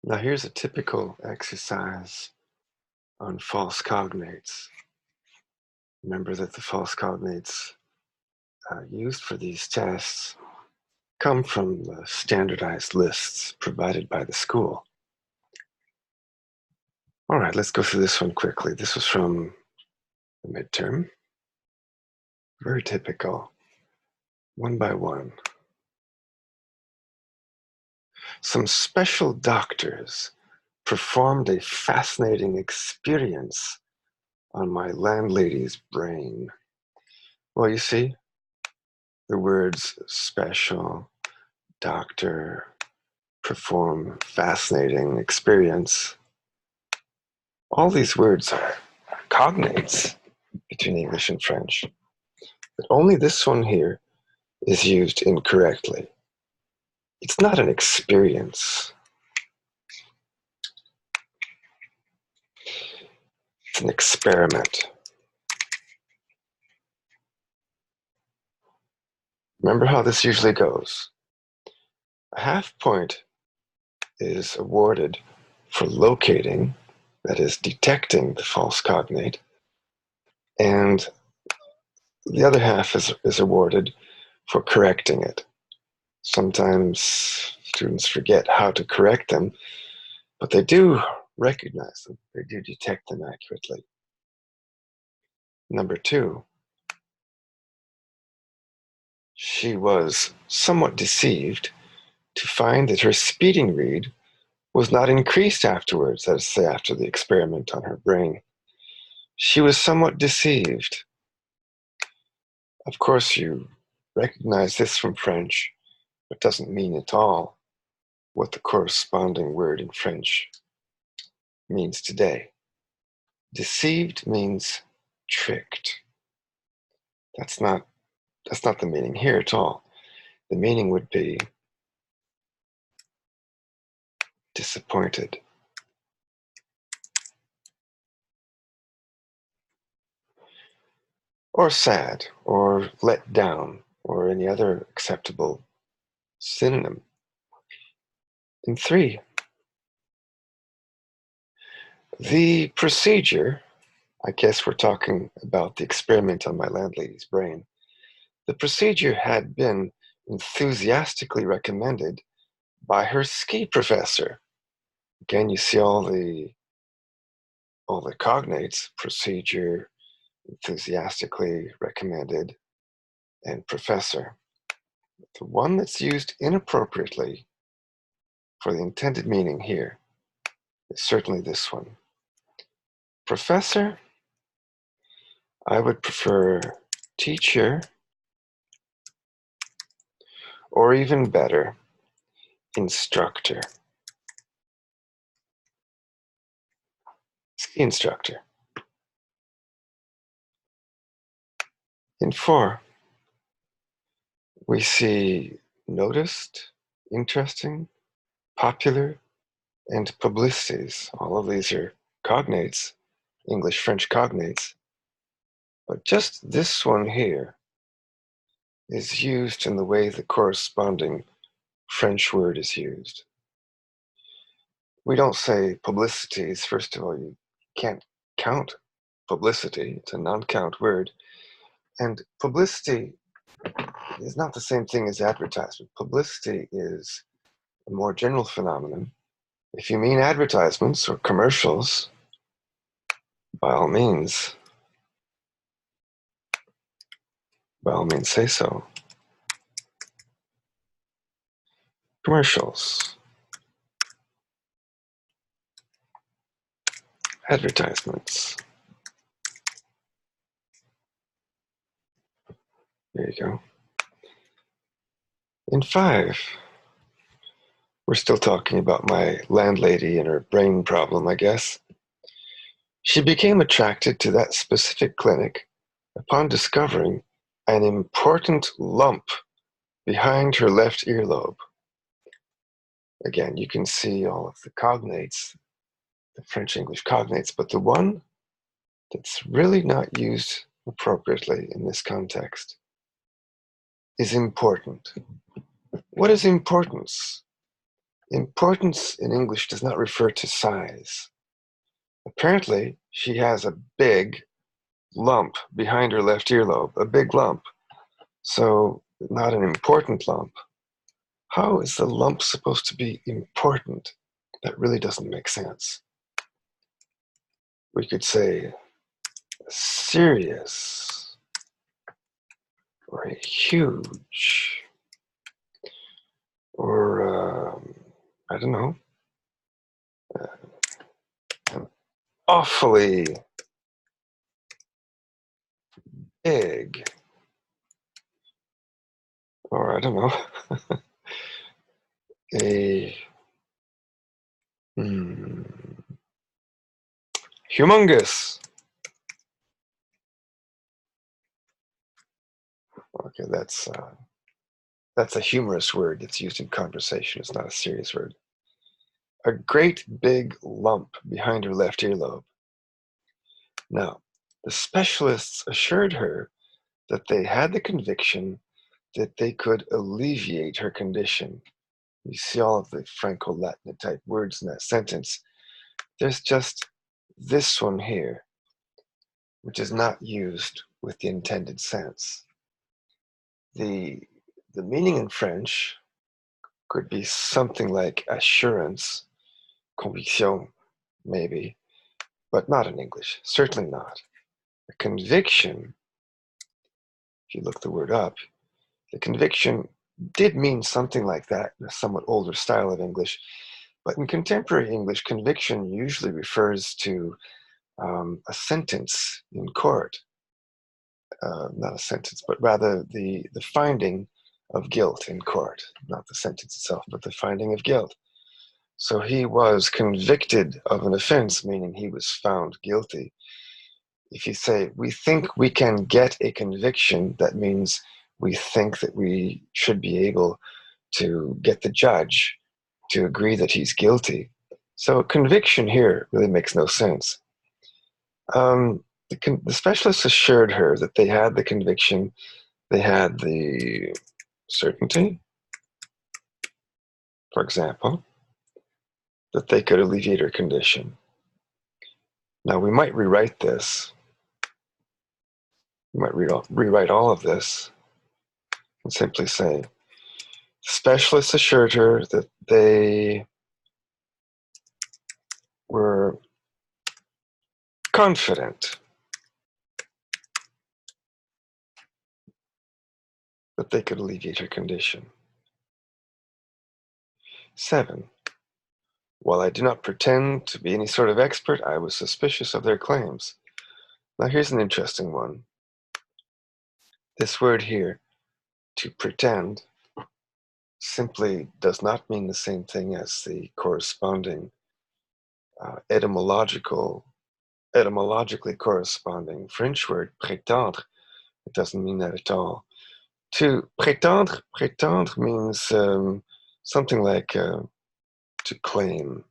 Now here's a typical exercise on false cognates. Remember that the false cognates used for these tests come from the standardized lists provided by the school. All right, let's go through this one quickly. This was from the midterm. Very typical. One by one. Some special doctors performed a fascinating experience on my landlady's brain. Well, you see, the words special, doctor, perform, fascinating, experience. All these words are cognates between English and French. But only this one here is used incorrectly. It's not an experience. It's an experiment. Remember how this usually goes. A half point is awarded for locating, that is, detecting the false cognate, and the other half is awarded for correcting it. Sometimes students forget how to correct them, but they do recognize them. They do detect them accurately. Number 2, she was somewhat deceived to find that her speeding read was not increased afterwards, that is to say, after the experiment on her brain. She was somewhat deceived. Of course, you recognize this from French, but doesn't mean at all what the corresponding word in French means today. Deceived means tricked. That's not the meaning here at all. The meaning would be disappointed. Or sad, or let down, or any other acceptable synonym. And 3, the procedure, I guess we're talking about the experiment on my landlady's brain. The procedure had been enthusiastically recommended by her ski professor. Again, you see all the cognates: procedure, enthusiastically recommended, and professor. The one that's used inappropriately for the intended meaning here is certainly this one. Professor, I would prefer teacher, or even better, instructor. Ski instructor. In 4, we see noticed, interesting, popular, and publicities. All of these are cognates, English-French cognates. But just this one here is used in the way the corresponding French word is used. We don't say publicities. First of all, you can't count publicity. It's a non-count word. And publicity is not the same thing as advertisement. Publicity is a more general phenomenon. If you mean advertisements or commercials, by all means say so. Commercials, advertisements. There you go. In 5, we're still talking about my landlady and her brain problem, I guess. She became attracted to that specific clinic upon discovering an important lump behind her left earlobe. Again, you can see all of the cognates, the French-English cognates, but the one that's really not used appropriately in this context is important. What is importance? Importance in English does not refer to size. Apparently, she has a big lump behind her left earlobe, a big lump. So, not an important lump. How is the lump supposed to be important? That really doesn't make sense. We could say serious or a huge or I don't know, an awfully big, or I don't know, a humongous. Okay, that's a humorous word that's used in conversation. It's not a serious word. A great big lump behind her left earlobe. Now, the specialists assured her that they had the conviction that they could alleviate her condition. You see all of the Franco-Latin type words in that sentence. There's just this one here, which is not used with the intended sense. The meaning in French could be something like assurance, conviction, maybe, but not in English, certainly not. A conviction, if you look the word up, the conviction did mean something like that in a somewhat older style of English, but in contemporary English, conviction usually refers to a sentence in court. Not a sentence, but rather the finding of guilt in court, not the sentence itself, but the finding of guilt. So he was convicted of an offense, meaning he was found guilty. If you say, we think we can get a conviction, that means we think that we should be able to get the judge to agree that he's guilty. So conviction here really makes no sense. The specialists assured her that they had the conviction, they had the certainty, for example, that they could alleviate her condition. Now, we might rewrite this. We might rewrite all of this and simply say, specialists assured her that they were confident that they could alleviate her condition. 7. While I do not pretend to be any sort of expert, I was suspicious of their claims. Now here's an interesting one. This word here, to pretend, simply does not mean the same thing as the corresponding etymologically corresponding French word prétendre. It doesn't mean that at all. To prétendre means something like to claim.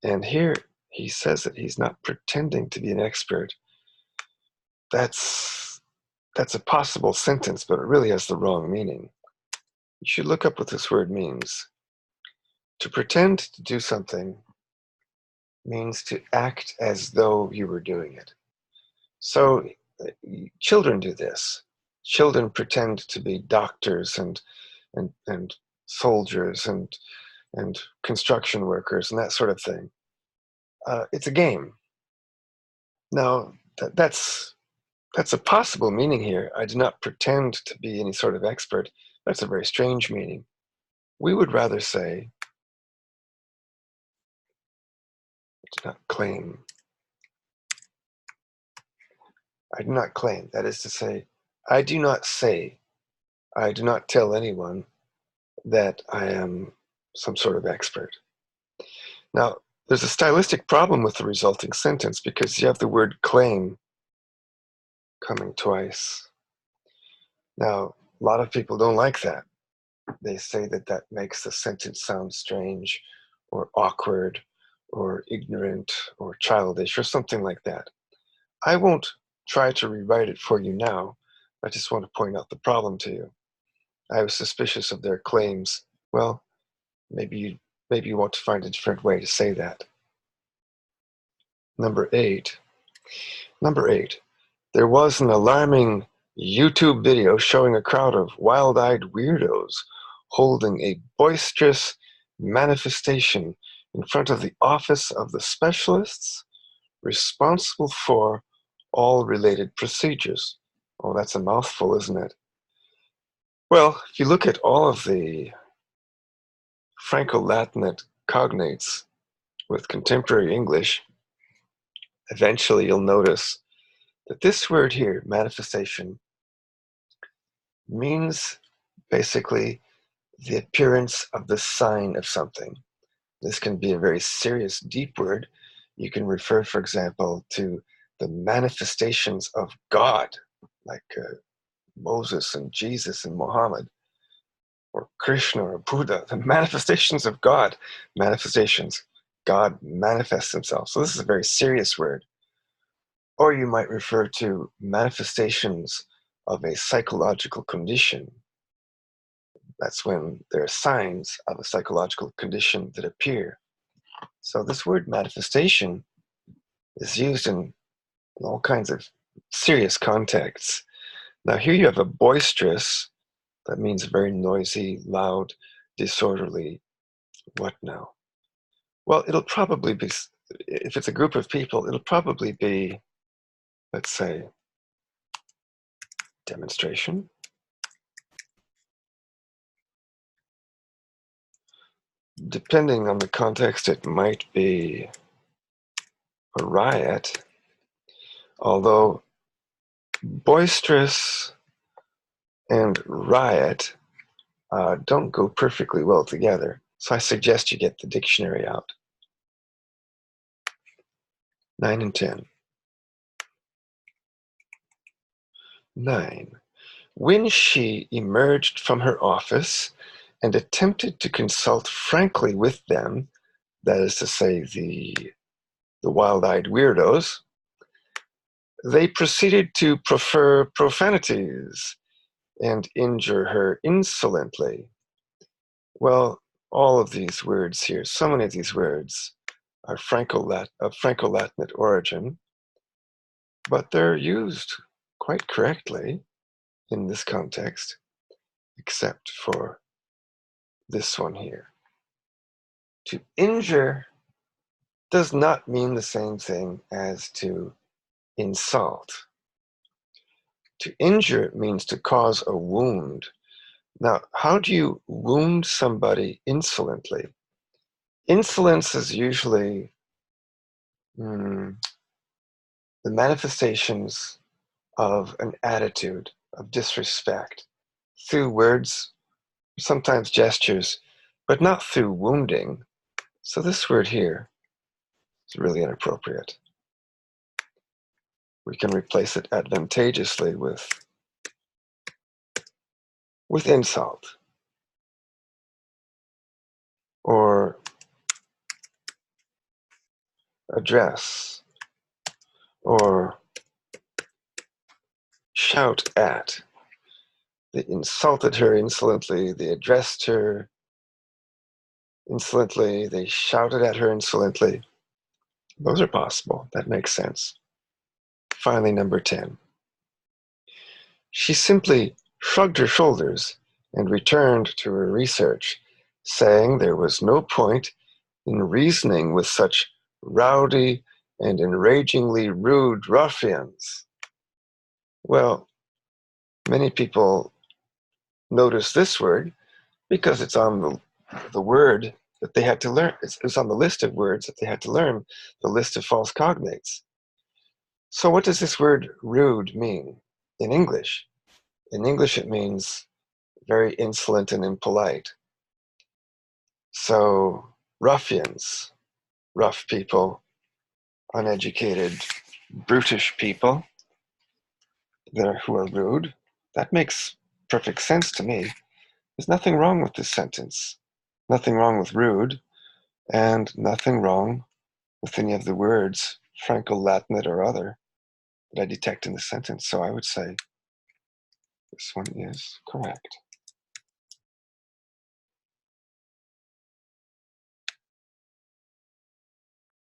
And here he says that he's not pretending to be an expert. That's a possible sentence, but it really has the wrong meaning. You should look up what this word means. To pretend to do something means to act as though you were doing it. So children do this. Children pretend to be doctors and soldiers and construction workers and that sort of thing. It's a game. Now, that's a possible meaning here. I do not pretend to be any sort of expert. That's a very strange meaning. We would rather say, I do not claim. I do not claim. That is to say, I do not say, I do not tell anyone that I am some sort of expert. Now, there's a stylistic problem with the resulting sentence because you have the word claim coming twice. Now, a lot of people don't like that. They say that that makes the sentence sound strange or awkward or ignorant or childish or something like that. I won't try to rewrite it for you now. I just want to point out the problem to you. I was suspicious of their claims. Well, maybe maybe you want to find a different way to say that. Number 8. Number 8. There was an alarming YouTube video showing a crowd of wild-eyed weirdos holding a boisterous manifestation in front of the office of the specialists responsible for all related procedures. Oh, that's a mouthful, isn't it? Well, if you look at all of the Franco-Latinate cognates with contemporary English, eventually you'll notice that this word here, manifestation, means basically the appearance of the sign of something. This can be a very serious, deep word. You can refer, for example, to the manifestations of God, like Moses and Jesus and Muhammad, or Krishna or Buddha, the manifestations of God. Manifestations. God manifests himself. So this is a very serious word. Or you might refer to manifestations of a psychological condition. That's when there are signs of a psychological condition that appear. So this word manifestation is used in all kinds of serious contexts. Now here you have a boisterous, that means very noisy, loud, disorderly. What now? Well, it'll probably be, if it's a group of people, it'll probably be, let's say, demonstration. Depending on the context, it might be a riot, although boisterous and riot don't go perfectly well together. So I suggest you get the dictionary out. 9 and 10. 9. When she emerged from her office and attempted to consult frankly with them, that is to say, the wild-eyed weirdos, they proceeded to proffer profanities and injure her insolently. Well, all of these words here, so many of these words are of Franco-Latinate origin, but they're used quite correctly in this context, except for this one here. To injure does not mean the same thing as to insult. To injure means to cause a wound. Now, how do you wound somebody insolently? Insolence is usually the manifestations of an attitude of disrespect through words, sometimes gestures, but not through wounding. So this word here is really inappropriate. We can replace it advantageously with insult or address or shout at. They insulted her insolently, they addressed her insolently, they shouted at her insolently. Those are possible. That makes sense. Finally, number 10. She simply shrugged her shoulders and returned to her research, saying there was no point in reasoning with such rowdy and enragingly rude ruffians. Well, many people notice this word because it's on the word that they had to learn. It's on the list of words that they had to learn, the list of false cognates. So what does this word rude mean in English? In English, it means very insolent and impolite. So ruffians, rough people, uneducated, brutish people who are rude, that makes perfect sense to me. There's nothing wrong with this sentence. Nothing wrong with rude, and nothing wrong with any of the words, Franco-Latinate or other, that I detect in the sentence. So I would say this one is correct.